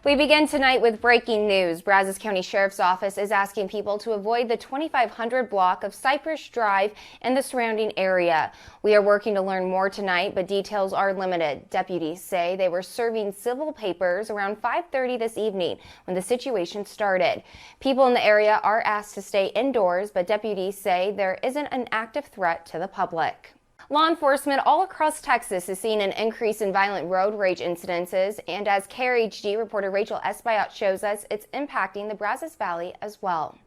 We begin tonight with breaking news. Brazos County Sheriff's Office is asking people to avoid the 2500 block of Cypress Drive and the surrounding area. We are working to learn more tonight, but details are limited. Deputies say they were serving civil papers around 5:30 this evening when the situation started. People in the area are asked to stay indoors, but deputies say there isn't an active threat to the public. Law enforcement all across Texas is seeing an increase in violent road rage incidences, and as KRHD reporter Rachel Espayat shows us, it's impacting the Brazos Valley as well.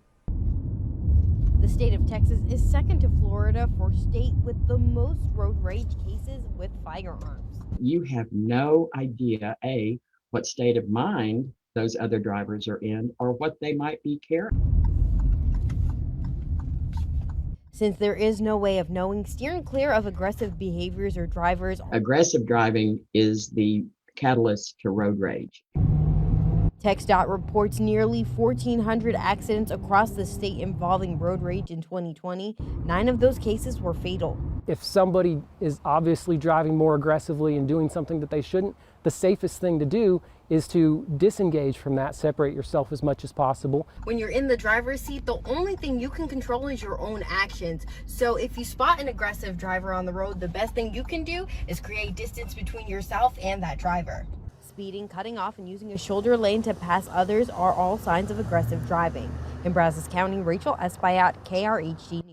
The state of Texas is second to Florida for state with the most road rage cases with firearms. You have no idea, A, what state of mind those other drivers are in or what they might be carrying. Since there is no way of knowing, steering clear of aggressive behaviors or drivers. Aggressive driving is the catalyst to road rage. TxDOT reports nearly 1,400 accidents across the state involving road rage in 2020. 9 of those cases were fatal. If somebody is obviously driving more aggressively and doing something that they shouldn't, the safest thing to do is to disengage from that, separate yourself as much as possible. When you're in the driver's seat, the only thing you can control is your own actions. So if you spot an aggressive driver on the road, the best thing you can do is create distance between yourself and that driver. Speeding, cutting off, and using a shoulder lane to pass others are all signs of aggressive driving. In Brazos County, Rachel Espayat, KRHD News.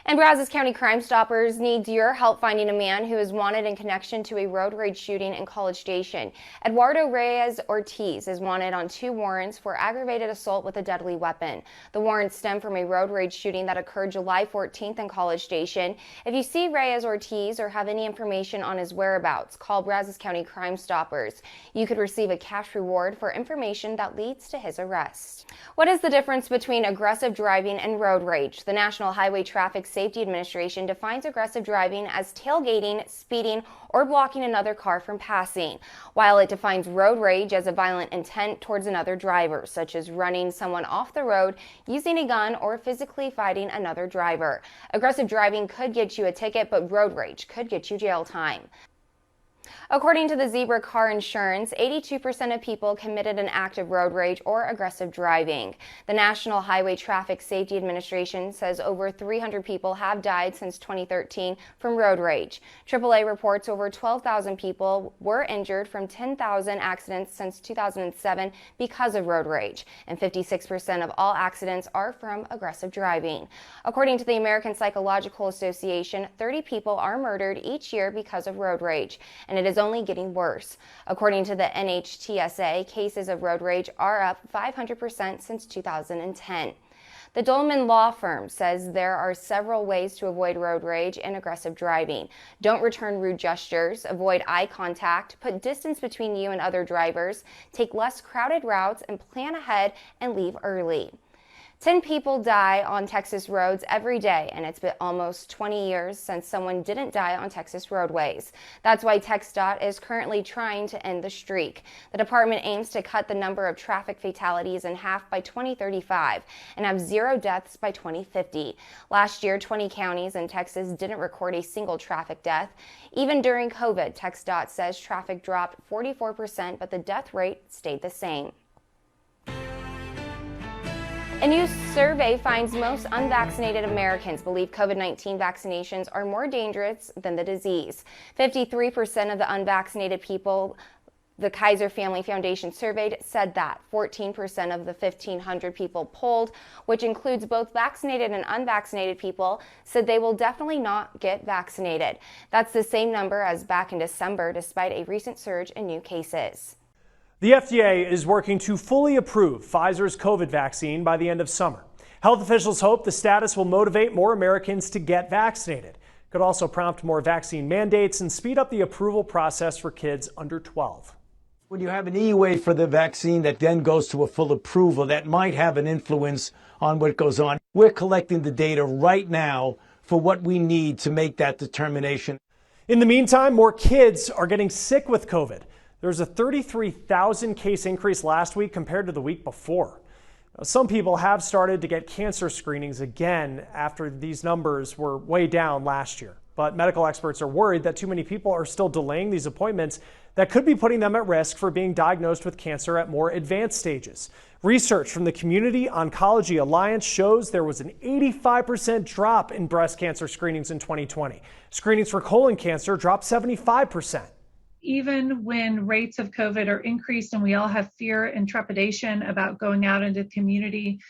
And Brazos County Crime Stoppers needs your help finding a man who is wanted in connection to a road rage shooting in College Station. Eduardo Reyes Ortiz is wanted on 2 warrants for aggravated assault with a deadly weapon. The warrants stem from a road rage shooting that occurred July 14th in College Station. If you see Reyes Ortiz or have any information on his whereabouts, call Brazos County Crime Stoppers. You could receive a cash reward for information that leads to his arrest. What is the difference between aggressive driving and road rage? The National Highway Traffic Safety Administration defines aggressive driving as tailgating, speeding, or blocking another car from passing, while it defines road rage as a violent intent towards another driver, such as running someone off the road, using a gun, or physically fighting another driver. Aggressive driving could get you a ticket, but road rage could get you jail time. According to the Zebra Car Insurance, 82% of people committed an act of road rage or aggressive driving. The National Highway Traffic Safety Administration says over 300 people have died since 2013 from road rage. AAA reports over 12,000 people were injured from 10,000 accidents since 2007 because of road rage, and 56% of all accidents are from aggressive driving. According to the American Psychological Association, 30 people are murdered each year because of road rage, and it is only getting worse. According to the NHTSA, cases of road rage are up 500% since 2010. The Dolman Law Firm says there are several ways to avoid road rage and aggressive driving. Don't return rude gestures, avoid eye contact, put distance between you and other drivers, take less crowded routes, and plan ahead and leave early. 10 people die on Texas roads every day, and it's been almost 20 years since someone didn't die on Texas roadways. That's why TxDOT is currently trying to end the streak. The department aims to cut the number of traffic fatalities in half by 2035 and have 0 deaths by 2050. Last year, 20 counties in Texas didn't record a single traffic death. Even during COVID, TxDOT says traffic dropped 44%, but the death rate stayed the same. A new survey finds most unvaccinated Americans believe COVID-19 vaccinations are more dangerous than the disease. 53% of the unvaccinated people the Kaiser Family Foundation surveyed said that. 14% of the 1,500 people polled, which includes both vaccinated and unvaccinated people, said they will definitely not get vaccinated. That's the same number as back in December, despite a recent surge in new cases. The FDA is working to fully approve Pfizer's COVID vaccine by the end of summer. Health officials hope the status will motivate more Americans to get vaccinated. It could also prompt more vaccine mandates and speed up the approval process for kids under 12. When you have an EUA for the vaccine that then goes to a full approval, that might have an influence on what goes on. We're collecting the data right now for what we need to make that determination. In the meantime, more kids are getting sick with COVID. There's a 33,000 case increase last week compared to the week before. Some people have started to get cancer screenings again after these numbers were way down last year. But medical experts are worried that too many people are still delaying these appointments that could be putting them at risk for being diagnosed with cancer at more advanced stages. Research from the Community Oncology Alliance shows there was an 85% drop in breast cancer screenings in 2020. Screenings for colon cancer dropped 75%. Even when rates of COVID are increased and we all have fear and trepidation about going out into the community,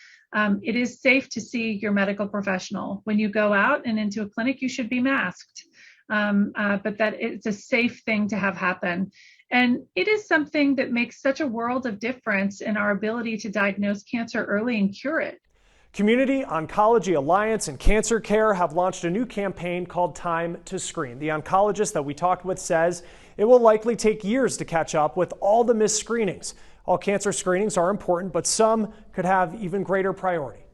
it is safe to see your medical professional. When you go out and into a clinic, you should be masked, but that it's a safe thing to have happen. And it is something that makes such a world of difference in our ability to diagnose cancer early and cure it. Community Oncology Alliance and Cancer Care have launched a new campaign called Time to Screen. The oncologist that we talked with says it will likely take years to catch up with all the missed screenings. All cancer screenings are important, but some could have even greater priority.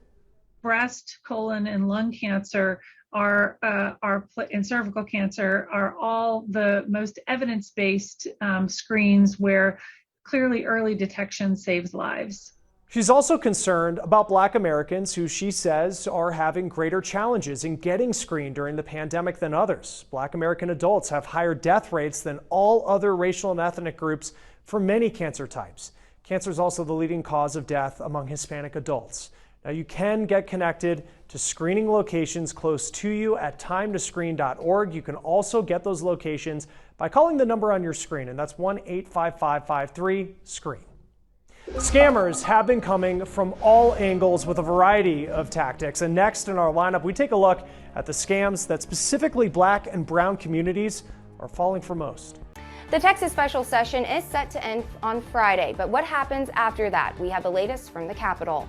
Breast, colon, and lung cancer and cervical cancer are all the most evidence-based screens where clearly early detection saves lives. She's also concerned about Black Americans who she says are having greater challenges in getting screened during the pandemic than others. Black American adults have higher death rates than all other racial and ethnic groups for many cancer types. Cancer is also the leading cause of death among Hispanic adults. Now, you can get connected to screening locations close to you at timetoscreen.org. You can also get those locations by calling the number on your screen, and that's 1-855-53-SCREEN. Scammers have been coming from all angles with a variety of tactics. And next in our lineup, we take a look at the scams that specifically Black and brown communities are falling for most. The Texas special session is set to end on Friday, but what happens after that? We have the latest from the Capitol.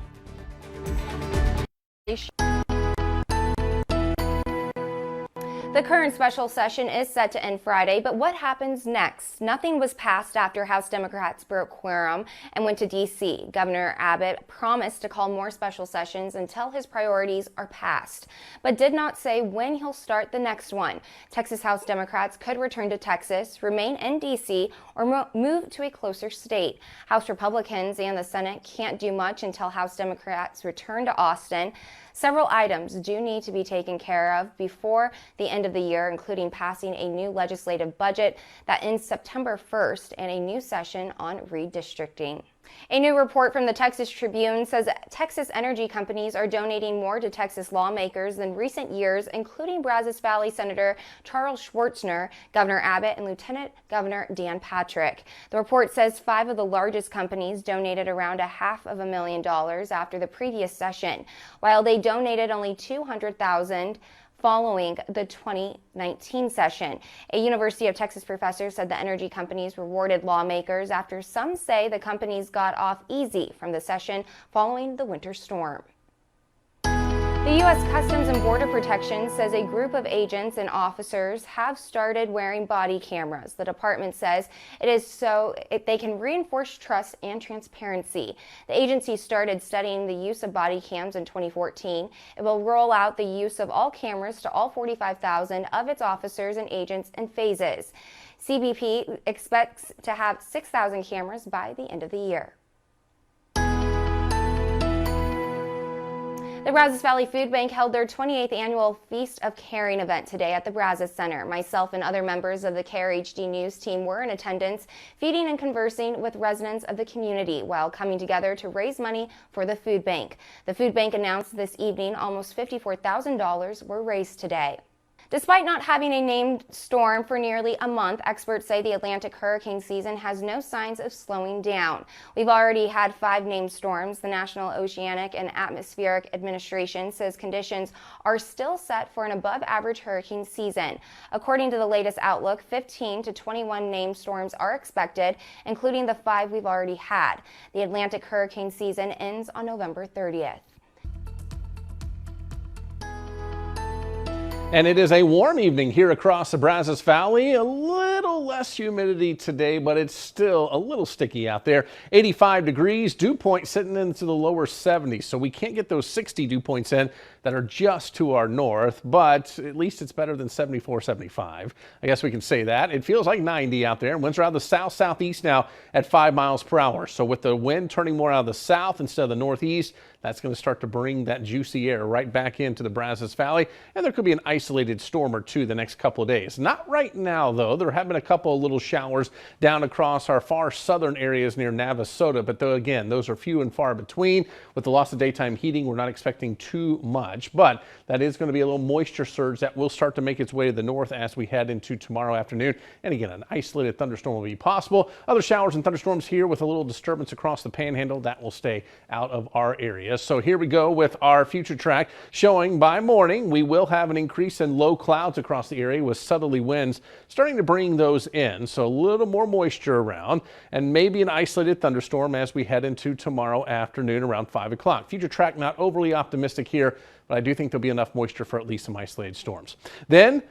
The current special session is set to end Friday, but what happens next? Nothing was passed after House Democrats broke quorum and went to D.C. Governor Abbott promised to call more special sessions until his priorities are passed, but did not say when he'll start the next one. Texas House Democrats could return to Texas, remain in D.C., or move to a closer state. House Republicans and the Senate can't do much until House Democrats return to Austin. Several items do need to be taken care of before the end of the year, including passing a new legislative budget that ends September 1st and a new session on redistricting. A new report from the Texas Tribune says Texas energy companies are donating more to Texas lawmakers than recent years, including Brazos Valley Senator Charles Schwarzenegger, Governor Abbott, and Lieutenant Governor Dan Patrick. The report says 5 of the largest companies donated around $500,000 after the previous session, while they donated only $200,000 following the 2019 session. A University of Texas professor said the energy companies rewarded lawmakers after some say the companies got off easy from the session following the winter storm. The U.S. Customs and Border Protection says a group of agents and officers have started wearing body cameras. The department says it is so they can reinforce trust and transparency. The agency started studying the use of body cams in 2014. It will roll out the use of all cameras to all 45,000 of its officers and agents in phases. CBP expects to have 6,000 cameras by the end of the year. The Brazos Valley Food Bank held their 28th annual Feast of Caring event today at the Brazos Center. Myself and other members of the Krhd News team were in attendance, feeding and conversing with residents of the community while coming together to raise money for the food bank. The food bank announced this evening almost $54,000 were raised today. Despite not having a named storm for nearly a month, experts say the Atlantic hurricane season has no signs of slowing down. We've already had 5 named storms. The National Oceanic and Atmospheric Administration says conditions are still set for an above-average hurricane season. According to the latest outlook, 15 to 21 named storms are expected, including the 5 we've already had. The Atlantic hurricane season ends on November 30th. And it is a warm evening here across the Brazos Valley. A little less humidity today, but it's still a little sticky out there. 85 degrees, dew point sitting into the lower 70s, so we can't get those 60 dew points in that are just to our north, but at least it's better than 74, 75. I guess we can say that. It feels like 90 out there. Winds are out of the south-southeast now at 5 miles per hour. So with the wind turning more out of the south instead of the northeast, that's going to start to bring that juicy air right back into the Brazos Valley, and there could be an ice isolated storm or two the next couple of days. Not right now, though. There have been a couple of little showers down across our far southern areas near Navasota, but though, again, those are few and far between. With the loss of daytime heating, we're not expecting too much, but that is going to be a little moisture surge that will start to make its way to the north as we head into tomorrow afternoon. And again, an isolated thunderstorm will be possible. Other showers and thunderstorms here with a little disturbance across the panhandle that will stay out of our area. So here we go with our future track showing by morning we will have an increase in low clouds across the area with southerly winds starting to bring those in. So a little more moisture around and maybe an isolated thunderstorm as we head into tomorrow afternoon around 5 o'clock. Future track not overly optimistic here, but I do think there'll be enough moisture for at least some isolated storms. Then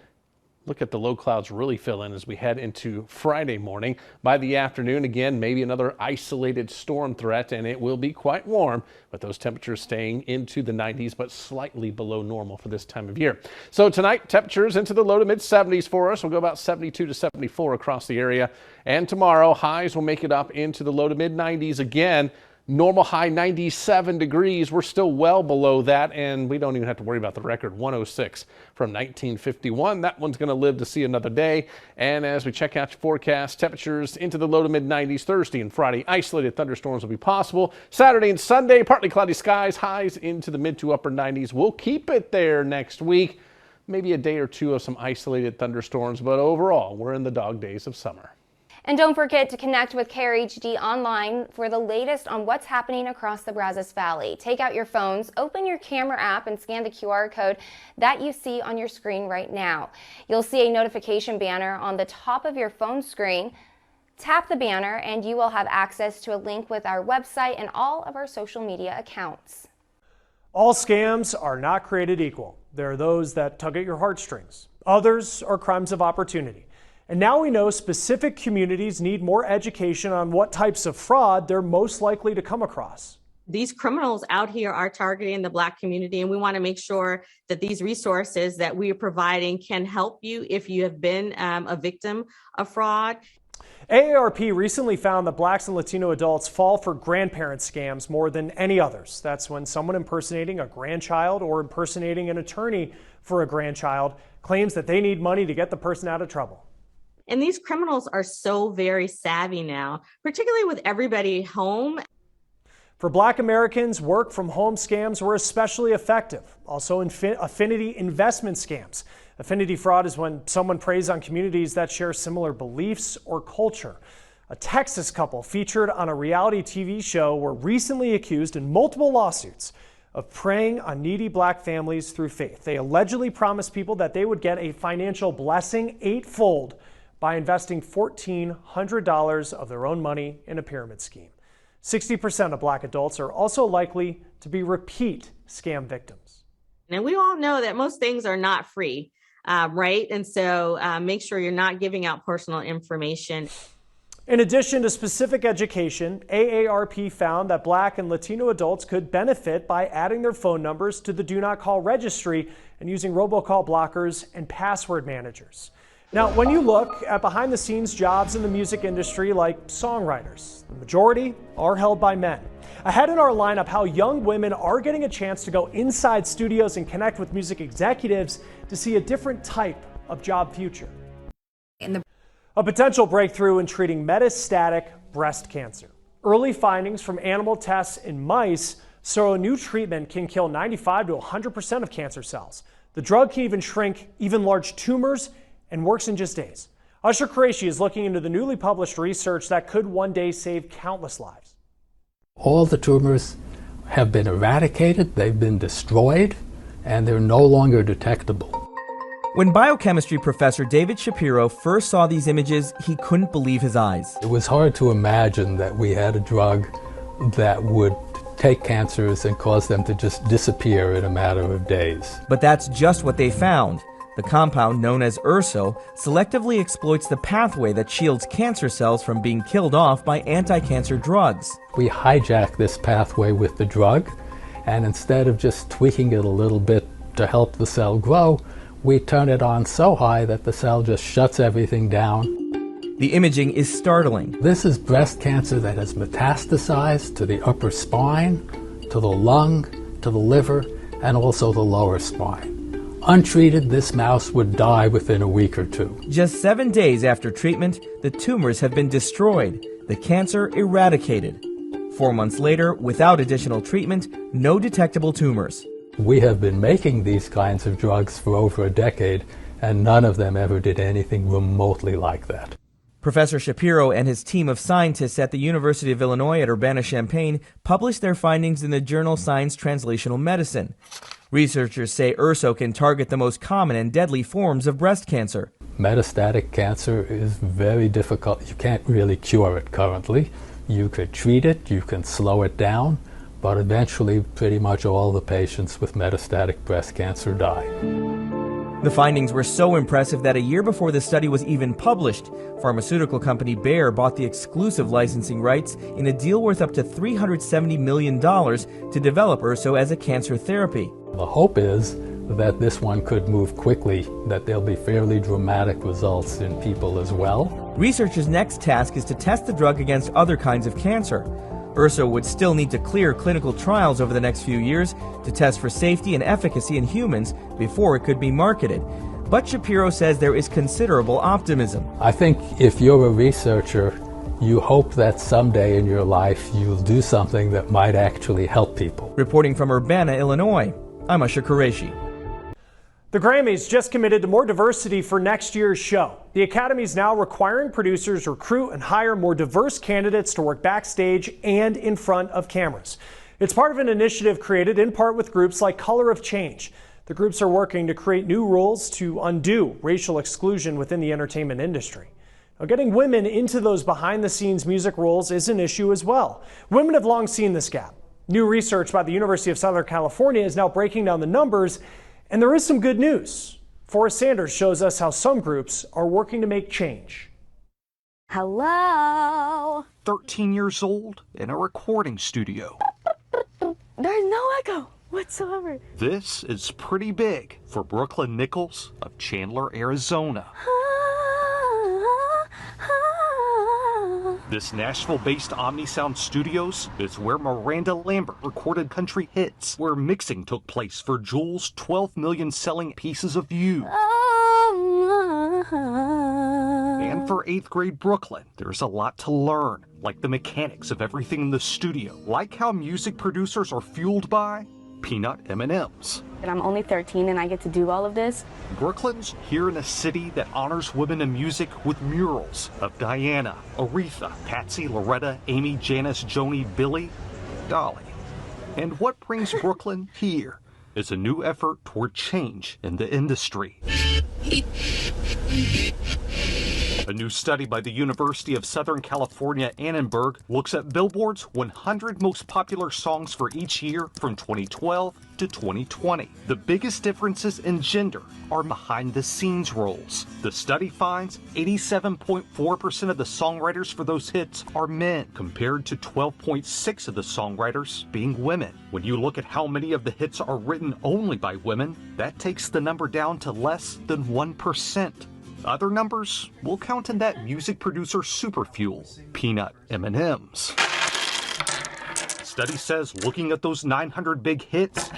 look at the low clouds really fill in as we head into Friday morning. By the afternoon, again, maybe another isolated storm threat, and it will be quite warm, with those temperatures staying into the 90s, but slightly below normal for this time of year. So tonight, temperatures into the low to mid 70s for us. We'll go about 72 to 74 across the area. And tomorrow, highs will make it up into the low to mid 90s again. Normal high 97 degrees. We're still well below that, and we don't even have to worry about the record 106 from 1951. That one's going to live to see another day. And as we check out your forecast, temperatures into the low to mid 90s Thursday and Friday. Isolated thunderstorms will be possible. Saturday and Sunday, partly cloudy skies, highs into the mid to upper 90s. We'll keep it there next week. Maybe a day or two of some isolated thunderstorms, but overall, we're in the dog days of summer. And don't forget to connect with Krhd online for the latest on what's happening across the Brazos Valley. Take out your phones, open your camera app, and scan the QR code that you see on your screen right now. You'll see a notification banner on the top of your phone screen. Tap the banner and you will have access to a link with our website and all of our social media accounts. All scams are not created equal. There are those that tug at your heartstrings. Others are crimes of opportunity. And now we know specific communities need more education on what types of fraud they're most likely to come across. These criminals out here are targeting the Black community, and we want to make sure that these resources that we are providing can help you if you have been a victim of fraud. AARP recently found that Blacks and Latino adults fall for grandparent scams more than any others. That's when someone impersonating a grandchild or impersonating an attorney for a grandchild claims that they need money to get the person out of trouble. And these criminals are so very savvy now, particularly with everybody home. For Black Americans, work from home scams were especially effective. Also, affinity investment scams. Affinity fraud is when someone preys on communities that share similar beliefs or culture. A Texas couple featured on a reality TV show were recently accused in multiple lawsuits of preying on needy Black families through faith. They allegedly promised people that they would get a financial blessing eightfold by investing $1,400 of their own money in a pyramid scheme. 60% of Black adults are also likely to be repeat scam victims. And we all know that most things are not free, right? And so make sure you're not giving out personal information. In addition to specific education, AARP found that Black and Latino adults could benefit by adding their phone numbers to the Do Not Call registry and using robocall blockers and password managers. Now, when you look at behind-the-scenes jobs in the music industry like songwriters, the majority are held by men. Ahead in our lineup, how young women are getting a chance to go inside studios and connect with music executives to see a different type of job future. A potential breakthrough in treating metastatic breast cancer. Early findings from animal tests in mice show a new treatment can kill 95 to 100% of cancer cells. The drug can even shrink even large tumors and works in just days. Usher Qureshi is looking into the newly published research that could one day save countless lives. All the tumors have been eradicated, they've been destroyed, and they're no longer detectable. When biochemistry professor David Shapiro first saw these images, he couldn't believe his eyes. It was hard to imagine that we had a drug that would take cancers and cause them to just disappear in a matter of days. But that's just what they found. The compound, known as ERSO, selectively exploits the pathway that shields cancer cells from being killed off by anti-cancer drugs. We hijack this pathway with the drug, and instead of just tweaking it a little bit to help the cell grow, we turn it on so high that the cell just shuts everything down. The imaging is startling. This is breast cancer that has metastasized to the upper spine, to the lung, to the liver, and also the lower spine. Untreated, this mouse would die within a week or two. Just 7 days after treatment, the tumors have been destroyed, the cancer eradicated. 4 months later, without additional treatment, no detectable tumors. We have been making these kinds of drugs for over a decade, and none of them ever did anything remotely like that. Professor Shapiro and his team of scientists at the University of Illinois at Urbana-Champaign published their findings in the journal Science Translational Medicine. Researchers say ERSO can target the most common and deadly forms of breast cancer. Metastatic cancer is very difficult. You can't really cure it currently. You could treat it, you can slow it down, but eventually pretty much all the patients with metastatic breast cancer die. The findings were so impressive that a year before the study was even published, pharmaceutical company Bayer bought the exclusive licensing rights in a deal worth up to $370 million to develop ERSO as a cancer therapy. The hope is that this one could move quickly, that there'll be fairly dramatic results in people as well. Researchers' next task is to test the drug against other kinds of cancer. ERSO would still need to clear clinical trials over the next few years to test for safety and efficacy in humans before it could be marketed. But Shapiro says there is considerable optimism. I think if you're a researcher, you hope that someday in your life you'll do something that might actually help people. Reporting from Urbana, Illinois, I'm Usher Qureshi. The Grammys just committed to more diversity for next year's show. The Academy is now requiring producers recruit and hire more diverse candidates to work backstage and in front of cameras. It's part of an initiative created in part with groups like Color of Change. The groups are working to create new rules to undo racial exclusion within the entertainment industry. Now, getting women into those behind-the-scenes music roles is an issue as well. Women have long seen this gap. New research by the University of Southern California is now breaking down the numbers. And there is some good news. Forrest Sanders shows us how some groups are working to make change. Hello? 13 years old in a recording studio. There's no echo whatsoever. This is pretty big for Brooklyn Nichols of Chandler, Arizona. This Nashville-based OmniSound Studios is where Miranda Lambert recorded country hits, where mixing took place for Jewel's 12 million selling Pieces of You. And for 8th grade Brooklyn, there's a lot to learn, like the mechanics of everything in the studio, like how music producers are fueled by peanut M&Ms. And I'm only 13 and I get to do all of this. Brooklyn's here in a city that honors women in music with murals of Diana, Aretha, Patsy, Loretta, Amy, Janice, Joni, Billie, Dolly. And what brings Brooklyn here is a new effort toward change in the industry. A new study by the University of Southern California, Annenberg, looks at Billboard's 100 most popular songs for each year from 2012 to 2020. The biggest differences in gender are behind-the-scenes roles. The study finds 87.4% of the songwriters for those hits are men, compared to 12.6% of the songwriters being women. When you look at how many of the hits are written only by women, that takes the number down to less than 1%. Other numbers will count in that music producer superfuel, peanut M&Ms. Study says looking at those 900 big hits,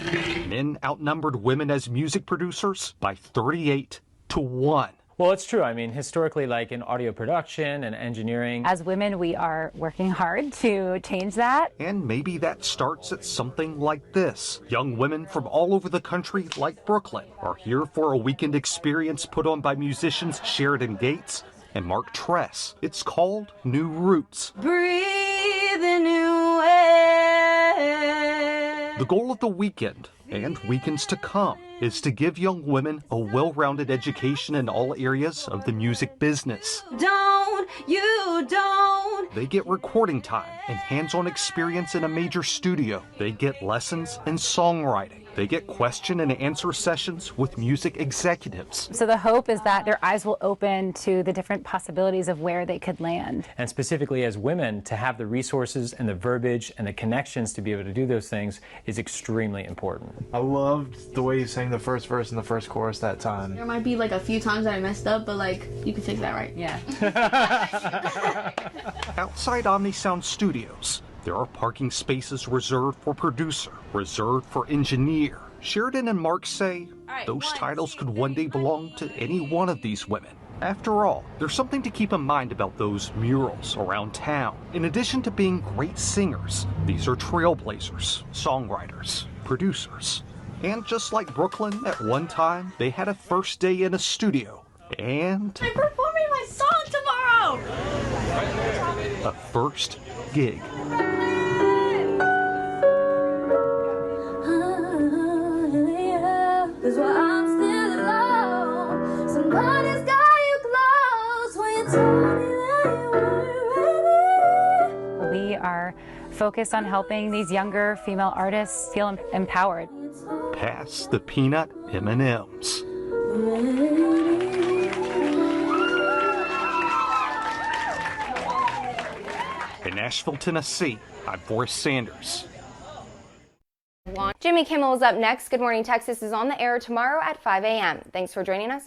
men outnumbered women as music producers by 38 to 1. Well, it's true. I mean, historically, like in audio production and engineering. As women, we are working hard to change that. And maybe that starts at something like this. Young women from all over the country, like Brooklyn, are here for a weekend experience put on by musicians Sheridan Gates and Mark Tress. It's called New Roots. Breathe the new air. The goal of the weekend, and weekends to come, is to give young women a well-rounded education in all areas of the music business. Don't. They get recording time and hands-on experience in a major studio. They get lessons in songwriting. They get question and answer sessions with music executives. So the hope is that their eyes will open to the different possibilities of where they could land. And specifically as women, to have the resources and the verbiage and the connections to be able to do those things is extremely important. I loved the way you sang the first verse and the first chorus that time. There might be like a few times that I messed up, but like you can fix that, right? Yeah. Outside OmniSound Studios, there are parking spaces reserved for producer, reserved for engineer. Sheridan and Mark say Those titles could one day belong to any one of these women. After all, there's something to keep in mind about those murals around town. In addition to being great singers, these are trailblazers, songwriters, producers. And just like Brooklyn, at one time, they had a first day in a studio and I'm performing my song tomorrow! a first gig. That's why I'm still alone. Somebody's got you close when you told me that you weren't ready. We are focused on helping these younger female artists feel empowered. Pass the peanut M&Ms. In Nashville, Tennessee, I'm Forrest Sanders. Jimmy Kimmel is up next. Good Morning Texas is on the air tomorrow at 5 a.m. Thanks for joining us.